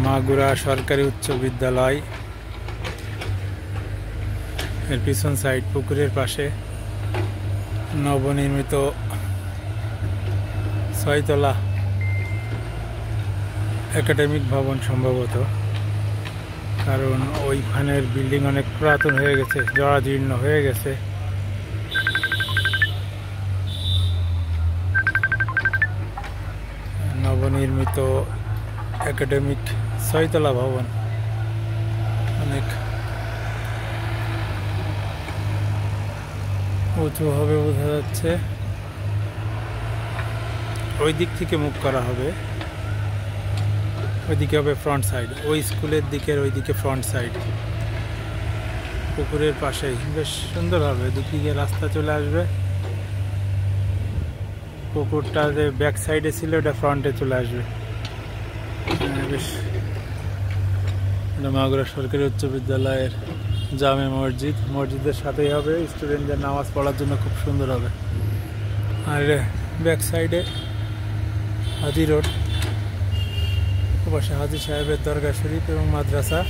মাগুরা সরকারি উচ্চ বিদ্যালয় এর পিছন সাইড পুকুরের পাশে নবনির্মিত 6 তলা একাডেমিক ভবন সম্ভবত, কারণ ওইখানের বিল্ডিং অনেক পুরাতন হয়ে গেছে, জরাজীর্ণ হয়ে গেছে। নবনির্মিত একাডেমিক 6 তলা ভবন অনেক উঁচু হবে বোঝা যাচ্ছে। ওই দিক থেকে মুভ করা হবে, ওইদিকে হবে ফ্রন্ট সাইড, ওই স্কুলের দিকের ওইদিকে ফ্রন্ট সাইড পুকুরের পাশেই বেশ সুন্দর হবে। দুদিকে রাস্তা চলে আসবে, পুকুরটা যে ব্যাক সাইডে ছিল ওটা ফ্রন্টে চলে আসবে। বেশ মাগুরা সরকারি উচ্চ বিদ্যালয়ের জামে মসজিদ, মসজিদের সাথেই হবে, স্টুডেন্টদের নামাজ পড়ার জন্য খুব সুন্দর হবে। আর ব্যাক সাইডে হাজি রোড, পাশে হাজি সাহেবের দরগা শরীফ এবং মাদ্রাসা।